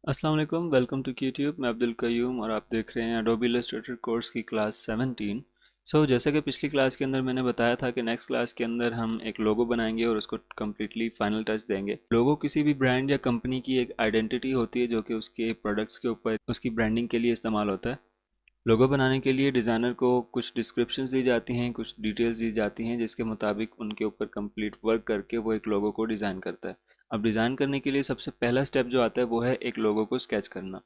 अस्सलाम वालेकुम, welcome to YouTube. मैं अब्दुल कयूम और आप देख रहे हैं एडोबी इलस्ट्रेटर कोर्स की क्लास 17। जैसे कि पिछली क्लास के अंदर मैंने बताया था कि नेक्स्ट क्लास के अंदर हम एक लोगो बनाएंगे और उसको कम्प्लीटली फाइनल टच देंगे। लोगो किसी भी ब्रांड या कंपनी की एक आइडेंटिटी होती है जो कि उसके प्रोडक्ट्स के ऊपर उसकी ब्रांडिंग के लिए इस्तेमाल होता है। लोगो बनाने के लिए डिज़ाइनर को कुछ डिस्क्रिप्शंस दी जाती हैं, कुछ डिटेल्स दी जाती हैं, जिसके मुताबिक उनके ऊपर कंप्लीट वर्क करके वो एक लोगो को डिज़ाइन करता है। अब डिज़ाइन करने के लिए सबसे पहला स्टेप जो आता है वो है एक लोगो को स्केच करना।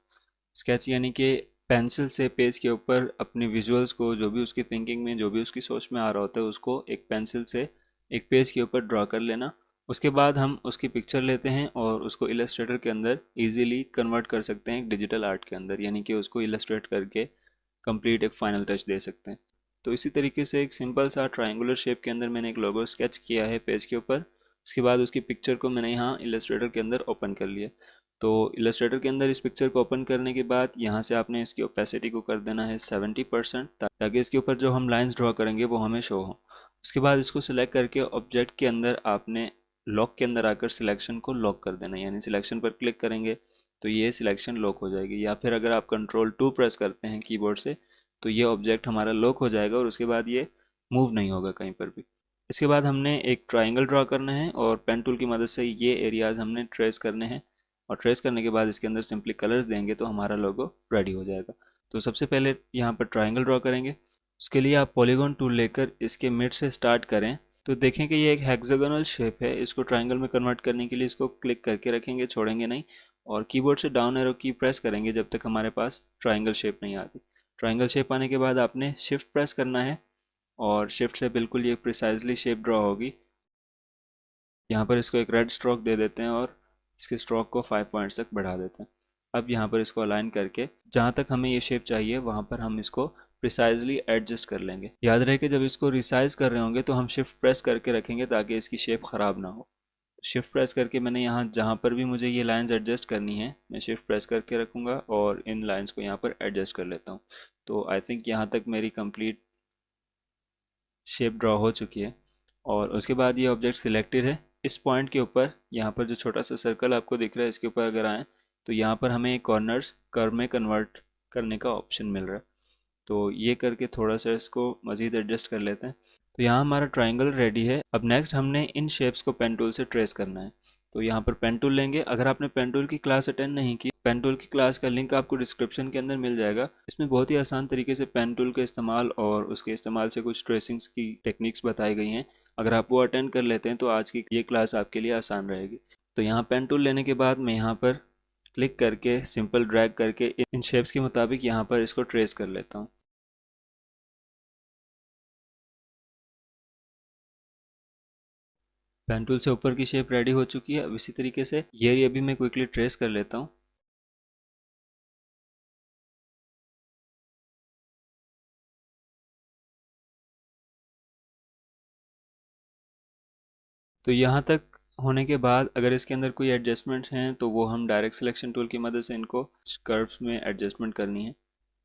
स्केच यानी कि पेंसिल से पेज के ऊपर अपनी विजुअल्स को, जो भी उसकी थिंकिंग में, जो भी उसकी सोच में आ रहा होता है, उसको एक पेंसिल से एक पेज के ऊपर ड्रा कर लेना। उसके बाद हम उसकी पिक्चर लेते हैं और उसको इलस्ट्रेटर के अंदर इजीली कन्वर्ट कर सकते हैं एक डिजिटल आर्ट के अंदर, यानी कि उसको इलस्ट्रेट करके कंप्लीट एक फाइनल टच दे सकते हैं। तो इसी तरीके से एक सिंपल सा ट्रायंगुलर शेप के अंदर मैंने एक लोगो स्केच किया है पेज के ऊपर। उसके बाद उसकी पिक्चर को मैंने यहाँ इलस्ट्रेटर के अंदर ओपन कर लिया। तो इलस्ट्रेटर के अंदर इस पिक्चर को ओपन करने के बाद यहाँ से आपने इसकी ओपेसिटी को कर देना है 70%, ताकि इसके ऊपर जो हम लाइंस ड्रॉ करेंगे वो हमें शो हो। उसके बाद इसको सिलेक्ट करके ऑब्जेक्ट के अंदर आपने लॉक के अंदर आकर सिलेक्शन को लॉक कर देना है, यानी सिलेक्शन पर क्लिक करेंगे तो ये सिलेक्शन लॉक हो जाएगी, या फिर अगर आप कंट्रोल 2 प्रेस करते हैं कीबोर्ड से तो ये ऑब्जेक्ट हमारा लॉक हो जाएगा और उसके बाद ये मूव नहीं होगा कहीं पर भी। इसके बाद हमने एक ट्राइंगल ड्रा करना है और पेन टूल की मदद से ये एरियाज हमने ट्रेस करने हैं, और ट्रेस करने के बाद इसके अंदर सिंपली कलर्स देंगे तो हमारा लोगो रेडी हो जाएगा। तो सबसे पहले यहाँ पर ट्राइंगल ड्रा करेंगे। उसके लिए आप पॉलीगॉन टूल लेकर इसके मिड से स्टार्ट करें तो देखें कि ये एक हेक्सागोनल शेप है। इसको ट्राइंगल में कन्वर्ट करने के लिए इसको क्लिक करके रखेंगे, छोड़ेंगे नहीं, और कीबोर्ड से डाउन एरो की प्रेस करेंगे जब तक हमारे पास ट्राइंगल शेप नहीं आती। ट्राइंगल शेप आने के बाद आपने शिफ्ट प्रेस करना है और शिफ्ट से बिल्कुल ये प्रिसाइजली शेप ड्रॉ होगी। यहाँ पर इसको एक रेड स्ट्रोक दे देते हैं और इसके स्ट्रोक को 5 पॉइंट्स तक बढ़ा देते हैं। अब यहाँ पर इसको अलाइन करके जहाँ तक हमें ये शेप चाहिए वहाँ पर हम इसको प्रिसाइजली एडजस्ट कर लेंगे। याद रहे कि जब इसको रिसाइज कर रहे होंगे तो हम शिफ्ट प्रेस करके रखेंगे ताकि इसकी शेप ख़राब ना हो। शिफ्ट प्रेस करके मैंने यहाँ जहाँ पर भी मुझे ये लाइंस एडजस्ट करनी है मैं शिफ्ट प्रेस करके रखूँगा और इन लाइंस को यहाँ पर एडजस्ट कर लेता हूँ। तो आई थिंक यहाँ तक मेरी कंप्लीट शेप ड्रॉ हो चुकी है और उसके बाद ये ऑब्जेक्ट सिलेक्टेड है। इस पॉइंट के ऊपर यहाँ पर जो छोटा सा सर्कल आपको दिख रहा है इसके ऊपर अगर आएँ तो यहाँ पर हमें कॉर्नर्स कर्व में कन्वर्ट करने का ऑप्शन मिल रहा है। तो ये करके थोड़ा सा इसको मज़ीद एडजस्ट कर लेते हैं। तो यहाँ हमारा ट्राइंगल रेडी है। अब नेक्स्ट हमने इन शेप्स को पेन टूल से ट्रेस करना है। तो यहाँ पर पेन टूल लेंगे। अगर आपने पेन टूल की क्लास अटेंड नहीं की, पेन टूल की क्लास का लिंक आपको डिस्क्रिप्शन के अंदर मिल जाएगा। इसमें बहुत ही आसान तरीके से पेन टूल का इस्तेमाल और उसके इस्तेमाल से कुछ ट्रेसिंग्स की टेक्निक्स बताई गई हैं। अगर आप वो अटेंड कर लेते हैं तो आज की ये क्लास आपके लिए आसान रहेगी। तो यहाँ पेन टूल लेने के बाद मैं यहाँ पर क्लिक करके सिंपल ड्रैग करके इन शेप्स के मुताबिक यहाँ पर इसको ट्रेस कर लेता हूँ। पेन टूल से ऊपर की शेप रेडी हो चुकी है। अब इसी तरीके से ये एरिया भी मैं क्विकली ट्रेस कर लेता हूँ। तो यहाँ तक होने के बाद अगर इसके अंदर कोई एडजस्टमेंट हैं तो वो हम डायरेक्ट सिलेक्शन टूल की मदद से इनको कर्व्स में एडजस्टमेंट करनी है।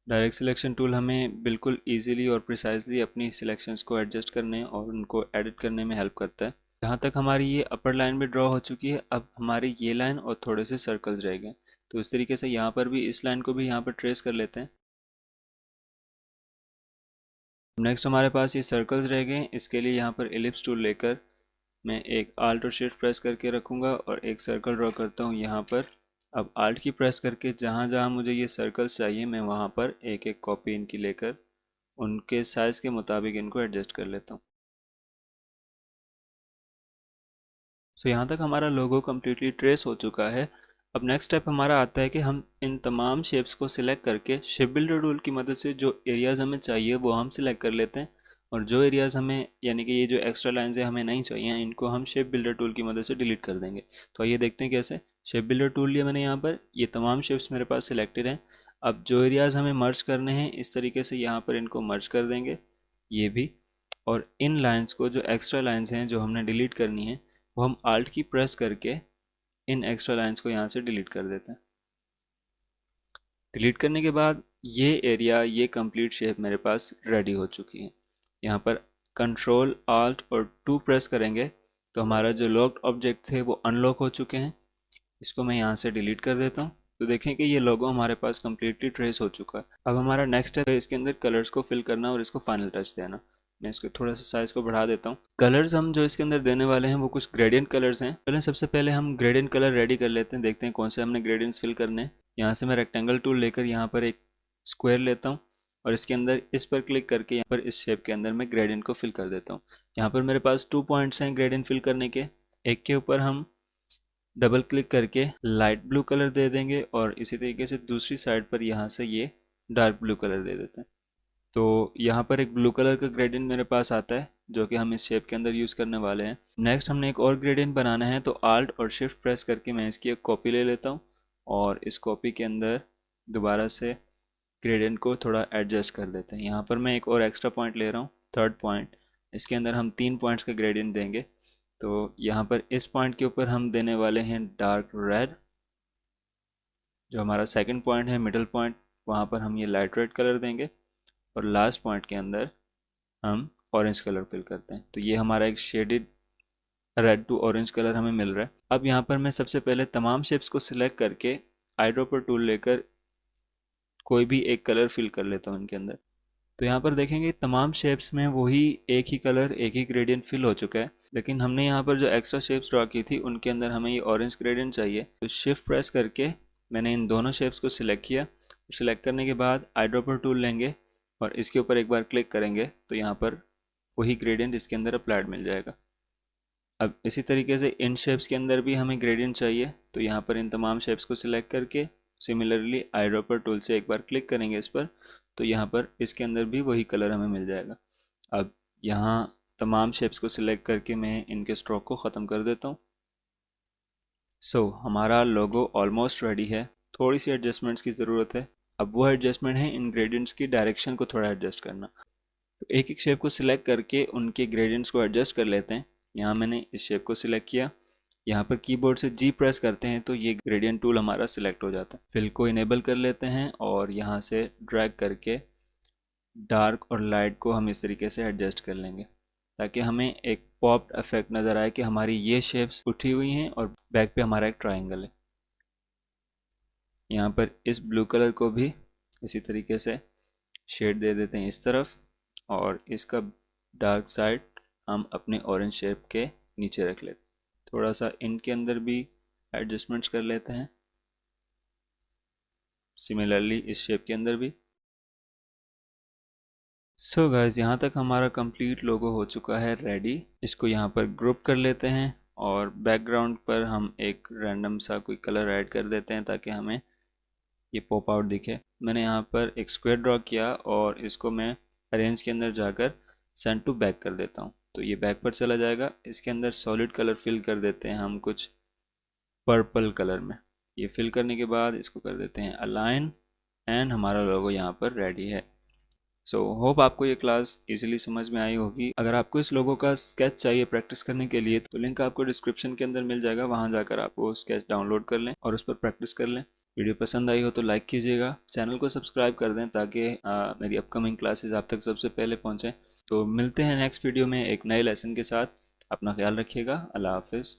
डायरेक्ट सिलेक्शन टूल हमें बिल्कुल इजीली और प्रिसाइजली अपनी सिलेक्शंस को एडजस्ट करने और उनको एडिट करने में हेल्प करता है। यहाँ तक हमारी ये अपर लाइन भी ड्रॉ हो चुकी है। अब हमारी ये लाइन और थोड़े से सर्कल्स रह गए। तो इस तरीके से यहाँ पर भी इस लाइन को भी यहाँ पर ट्रेस कर लेते हैं। नेक्स्ट हमारे पास ये सर्कल्स रह गए। इसके लिए यहाँ पर एलिप्स टूल लेकर मैं एक आल्ट और शिफ्ट प्रेस करके रखूँगा और एक सर्कल ड्रॉ करता हूँ यहाँ पर। अब आल्ट की प्रेस करके जहाँ जहाँ मुझे ये सर्कल्स चाहिए मैं वहाँ पर एक एक कॉपी इनकी लेकर उनके साइज़ के मुताबिक इनको एडजस्ट कर लेता हूँ। सो यहाँ तक हमारा लोगो कम्प्लीटली ट्रेस हो चुका है। अब नेक्स्ट स्टेप हमारा आता है कि हम इन तमाम शेप्स को सिलेक्ट करके शेप बिल्डर टूल की मदद से जो एरियाज़ हमें चाहिए वो हम सिलेक्ट कर लेते हैं, और जो एरियाज़ हमें, यानी कि ये जो एक्स्ट्रा लाइंस है हमें नहीं चाहिए, इनको हम शेप बिल्डर टूल की मदद से डिलीट कर देंगे। तो आइए देखते हैं कैसे। शेप बिल्डर टूल लिया मैंने यहाँ पर, ये तमाम शेप्स मेरे पास सिलेक्टेड हैं। अब जो एरियाज़ हमें मर्ज करने हैं इस तरीके से यहाँ पर इनको मर्ज कर देंगे, ये भी। और इन लाइंस को, जो एक्स्ट्रा लाइंस हैं जो हमने डिलीट करनी है, वो हम आल्ट की प्रेस करके इन एक्स्ट्रा लाइंस को यहाँ से डिलीट कर देते हैं। डिलीट करने के बाद ये एरिया, ये कंप्लीट शेप मेरे पास रेडी हो चुकी है। यहाँ पर कंट्रोल Alt और 2 प्रेस करेंगे तो हमारा जो लॉक्ड ऑब्जेक्ट थे वो अनलॉक हो चुके हैं। इसको मैं यहाँ से डिलीट कर देता हूँ। तो देखें कि ये लोगो हमारे पास कम्प्लीटली ट्रेस हो चुका है। अब हमारा नेक्स्ट स्टेप है इसके अंदर कलर्स को फिल करना और इसको फाइनल टच देना। मैं इसको थोड़ा सा साइज़ को बढ़ा देता हूँ। कलर्स हम जो इसके अंदर देने वाले हैं वो कुछ ग्रेडियंट कलर्स हैं। चलें सबसे पहले हम ग्रेडियंट कलर रेडी कर लेते हैं, देखते हैं कौन से हमने ग्रेडियंट्स फिल करने हैं। यहाँ से मैं रेक्टेंगल टूल लेकर यहाँ पर एक स्क्वायर लेता हूँ और इसके अंदर इस पर क्लिक करके यहाँ पर इस शेप के अंदर मैं ग्रेडियंट को फिल कर देता हूँ। यहाँ पर मेरे पास 2 पॉइंट्स हैं ग्रेडियंट फिल करने के। एक के ऊपर हम डबल क्लिक करके लाइट ब्लू कलर दे देंगे और इसी तरीके से दूसरी साइड पर यहाँ से ये डार्क ब्लू कलर दे देते हैं। तो यहाँ पर एक ब्लू कलर का ग्रेडियंट मेरे पास आता है जो कि हम इस शेप के अंदर यूज़ करने वाले हैं। नेक्स्ट हमने एक और ग्रेडियंट बनाना है, तो आल्ट और शिफ्ट प्रेस करके मैं इसकी एक कॉपी ले लेता हूँ और इस कॉपी के अंदर दोबारा से ग्रेडियंट को थोड़ा एडजस्ट कर देते हैं। यहाँ पर मैं एक और एक्स्ट्रा पॉइंट ले रहा हूँ, थर्ड पॉइंट। इसके अंदर हम 3 पॉइंट्स का ग्रेडियंट देंगे। तो यहाँ पर इस पॉइंट के ऊपर हम देने वाले हैं डार्क रेड। जो हमारा सेकंड पॉइंट है, मिडल पॉइंट, वहाँ पर हम ये लाइट रेड कलर देंगे और लास्ट पॉइंट के अंदर हम ऑरेंज कलर फिल करते हैं। तो ये हमारा एक shaded red to orange colour हमें मिल रहा है। अब यहाँ पर मैं सबसे पहले तमाम शेप्स को सिलेक्ट करके आई ड्रॉपर टूल लेकर कोई भी एक कलर फिल कर लेता हूँ इनके अंदर। तो यहाँ पर देखेंगे तमाम शेप्स में वही एक ही कलर, एक ही ग्रेडियंट फिल हो चुका है, लेकिन हमने यहाँ पर जो एक्स्ट्रा शेप्स ड्रॉ की थी उनके अंदर हमें ये ऑरेंज ग्रेडियंट चाहिए। तो शिफ्ट प्रेस करके मैंने इन दोनों शेप्स को सिलेक्ट किया। सिलेक्ट करने के बाद आई ड्रॉपर टूल लेंगे और इसके ऊपर एक बार क्लिक करेंगे तो यहाँ पर वही ग्रेडियंट इसके अंदर अप्लाइड मिल जाएगा। अब इसी तरीके से इन शेप्स के अंदर भी हमें ग्रेडियंट चाहिए, तो यहाँ पर इन तमाम शेप्स को सिलेक्ट करके सिमिलरली आई ड्रॉपर टूल से एक बार क्लिक करेंगे इस पर, तो यहाँ पर इसके अंदर भी वही कलर हमें मिल जाएगा। अब यहाँ तमाम शेप्स को सिलेक्ट करके मैं इनके स्ट्रोक को ख़त्म कर देता हूँ। सो हमारा लोगो ऑलमोस्ट रेडी है। थोड़ी सी एडजस्टमेंट्स की ज़रूरत है। अब वो एडजस्टमेंट है इन ग्रेडियंट्स की डायरेक्शन को थोड़ा एडजस्ट करना। तो एक एक शेप को सिलेक्ट करके उनके ग्रेडियंट्स को एडजस्ट कर लेते हैं। यहाँ मैंने इस शेप को सिलेक्ट किया, यहाँ पर कीबोर्ड से जी प्रेस करते हैं तो ये ग्रेडियंट टूल हमारा सिलेक्ट हो जाता है। फिल को इनेबल कर लेते हैं और यहाँ से ड्रैग करके डार्क और लाइट को हम इस तरीके से एडजस्ट कर लेंगे ताकि हमें एक पॉप इफेक्ट नज़र आए कि हमारी ये शेप्स उठी हुई हैं और बैक पे हमारा एक ट्राइंगल है। यहाँ पर इस ब्लू कलर को भी इसी तरीके से शेड दे देते हैं इस तरफ और इसका डार्क साइड हम अपने ऑरेंज शेप के नीचे रख लेते हैं। थोड़ा सा इनके अंदर भी एडजस्टमेंट्स कर लेते हैं, सिमिलरली इस शेप के अंदर भी। सो गाइस, यहाँ तक हमारा कंप्लीट लोगो हो चुका है रेडी। इसको यहाँ पर ग्रुप कर लेते हैं और बैकग्राउंड पर हम एक रैंडम सा कोई कलर ऐड कर देते हैं ताकि हमें ये पॉप आउट दिखे। मैंने यहाँ पर एक स्क्वायर ड्रॉ किया और इसको मैं अरेंज के अंदर जाकर सेंड टू बैक कर देता हूँ, तो ये बैक पर चला जाएगा। इसके अंदर सॉलिड कलर फिल कर देते हैं हम कुछ पर्पल कलर में। ये फिल करने के बाद इसको कर देते हैं अलाइन एंड हमारा लोगो यहाँ पर रेडी है। सो होप आपको ये क्लास इजीली समझ में आई होगी। अगर आपको इस लोगो का स्केच चाहिए प्रैक्टिस करने के लिए तो लिंक आपको डिस्क्रिप्शन के अंदर मिल जाएगा, वहाँ जाकर आप वो स्केच डाउनलोड कर लें और उस पर प्रैक्टिस कर लें। वीडियो पसंद आई हो तो लाइक कीजिएगा, चैनल को सब्सक्राइब कर दें ताकि मेरी अपकमिंग क्लासेस आप तक सबसे पहले पहुँचें। तो मिलते हैं नेक्स्ट वीडियो में एक नए लेसन के साथ। अपना ख्याल रखिएगा। अल्लाह हाफिज़।